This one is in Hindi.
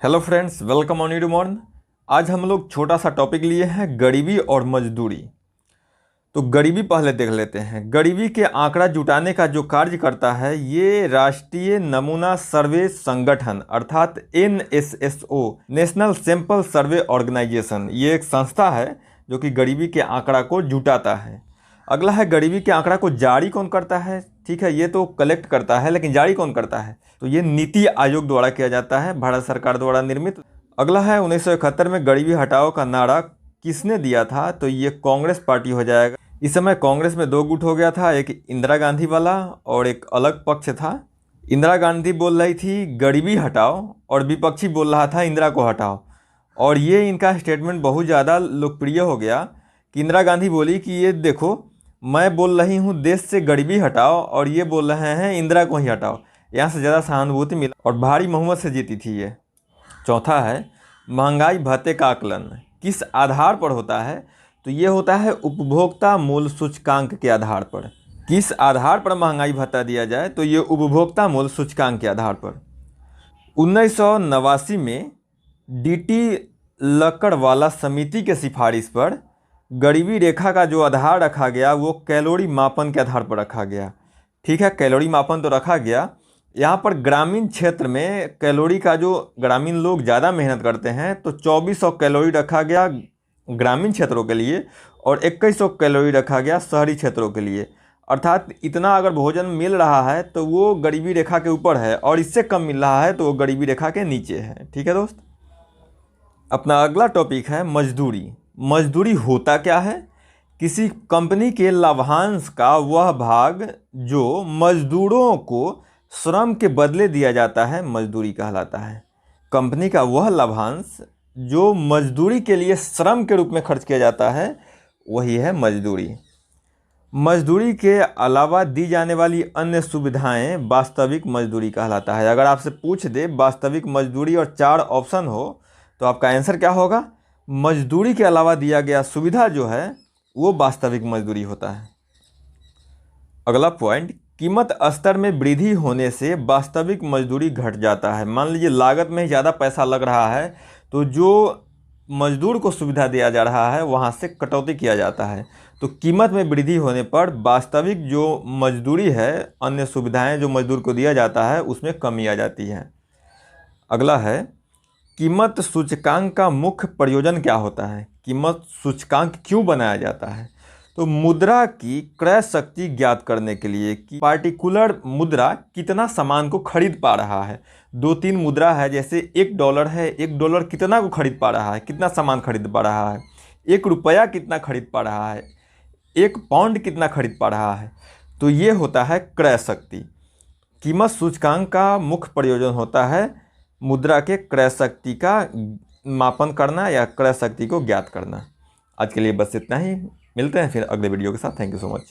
Hello friends, welcome on YouTube. आज हम लोग छोटा सा टॉपिक लिए हैं, गरीबी और मजदूरी। तो गरीबी पहले देख लेते हैं। गरीबी के आंकड़ा जुटाने का जो कार्य करता है ये राष्ट्रीय नमूना सर्वे संगठन अर्थात NSSO, national sample survey organisation, ये एक संस्था है जो कि गरीबी के आंकड़ा को जुटाता है। अगला है, गरीबी के आंकड़ा को जारी कौन करता है। ठीक है, ये तो कलेक्ट करता है, लेकिन जारी कौन करता है? तो ये नीति आयोग द्वारा किया जाता है, भारत सरकार द्वारा निर्मित। अगला है, 1971 में गरीबी हटाओ का नारा किसने दिया था? तो ये कांग्रेस पार्टी हो जाएगा। इस समय कांग्रेस में दो गुट हो गया था, एक इंदिरा गांधी वाला और एक अलग पक्ष था। इंदिरा गांधी बोल रही थी गरीबी हटाओ और विपक्षी बोल रहा था इंदिरा को हटाओ। और ये इनका स्टेटमेंट बहुत ज़्यादा लोकप्रिय हो गया कि इंदिरा गांधी बोली कि ये देखो, मैं बोल रही हूँ देश से गरीबी हटाओ और ये बोल रहे हैं इंदिरा को ही हटाओ। यहाँ से ज़्यादा सहानुभूति मिला और भारी बहुमत से जीती थी ये। चौथा है, महंगाई भत्ते का आकलन किस आधार पर होता है? तो ये होता है उपभोक्ता मूल्य सूचकांक के आधार पर। किस आधार पर महंगाई भत्ता दिया जाए? तो ये उपभोक्ता मूल्य सूचकांक के आधार पर। 1989 में DT लकड़वाला समिति के सिफारिश पर गरीबी रेखा का जो आधार रखा गया वो कैलोरी मापन के आधार पर रखा गया। ठीक है, कैलोरी मापन तो रखा गया। यहाँ पर ग्रामीण क्षेत्र में कैलोरी का, जो ग्रामीण लोग ज़्यादा मेहनत करते हैं, तो 2400 कैलोरी रखा गया ग्रामीण क्षेत्रों के लिए और 2100 कैलोरी रखा गया शहरी क्षेत्रों के लिए। अर्थात इतना अगर भोजन मिल रहा है तो वो गरीबी रेखा के ऊपर है और इससे कम मिल रहा है तो वो गरीबी रेखा के नीचे है। ठीक है दोस्त, अपना अगला टॉपिक है मजदूरी। मजदूरी होता क्या है? किसी कंपनी के लाभांश का वह भाग जो मजदूरों को श्रम के बदले दिया जाता है मजदूरी कहलाता है। कंपनी का वह लाभांश जो मजदूरी के लिए श्रम के रूप में खर्च किया जाता है वही है मजदूरी। मजदूरी के अलावा दी जाने वाली अन्य सुविधाएं वास्तविक मजदूरी कहलाता है। अगर आपसे पूछ दे वास्तविक मजदूरी और 4 ऑप्शन हो तो आपका आंसर क्या होगा? मजदूरी के अलावा दिया गया सुविधा जो है वो वास्तविक मजदूरी होता है। अगला पॉइंट, कीमत स्तर में वृद्धि होने से वास्तविक मजदूरी घट जाता है। मान लीजिए लागत में ज़्यादा पैसा लग रहा है तो जो मजदूर को सुविधा दिया जा रहा है वहाँ से कटौती किया जाता है। तो कीमत में वृद्धि होने पर वास्तविक जो मजदूरी है, अन्य सुविधाएं जो मजदूर को दिया जाता है उसमें कमी आ जाती है। अगला है, कीमत सूचकांक का मुख्य प्रयोजन क्या होता है? कीमत सूचकांक क्यों बनाया जाता है? तो मुद्रा की क्रय शक्ति ज्ञात करने के लिए कि पार्टिकुलर मुद्रा कितना सामान को खरीद पा रहा है। 2-3 मुद्रा है, जैसे $1 है, $1 कितना को खरीद पा रहा है, कितना सामान खरीद पा रहा है। 1 रुपया कितना खरीद पा रहा है, 1 पाउंड कितना खरीद पा रहा है। तो ये होता है क्रय शक्ति। कीमत सूचकांक का मुख्य प्रयोजन होता है मुद्रा के क्रय शक्ति का मापन करना या क्रय शक्ति को ज्ञात करना। आज के लिए बस इतना ही, मिलते हैं फिर अगले वीडियो के साथ। Thank you so much.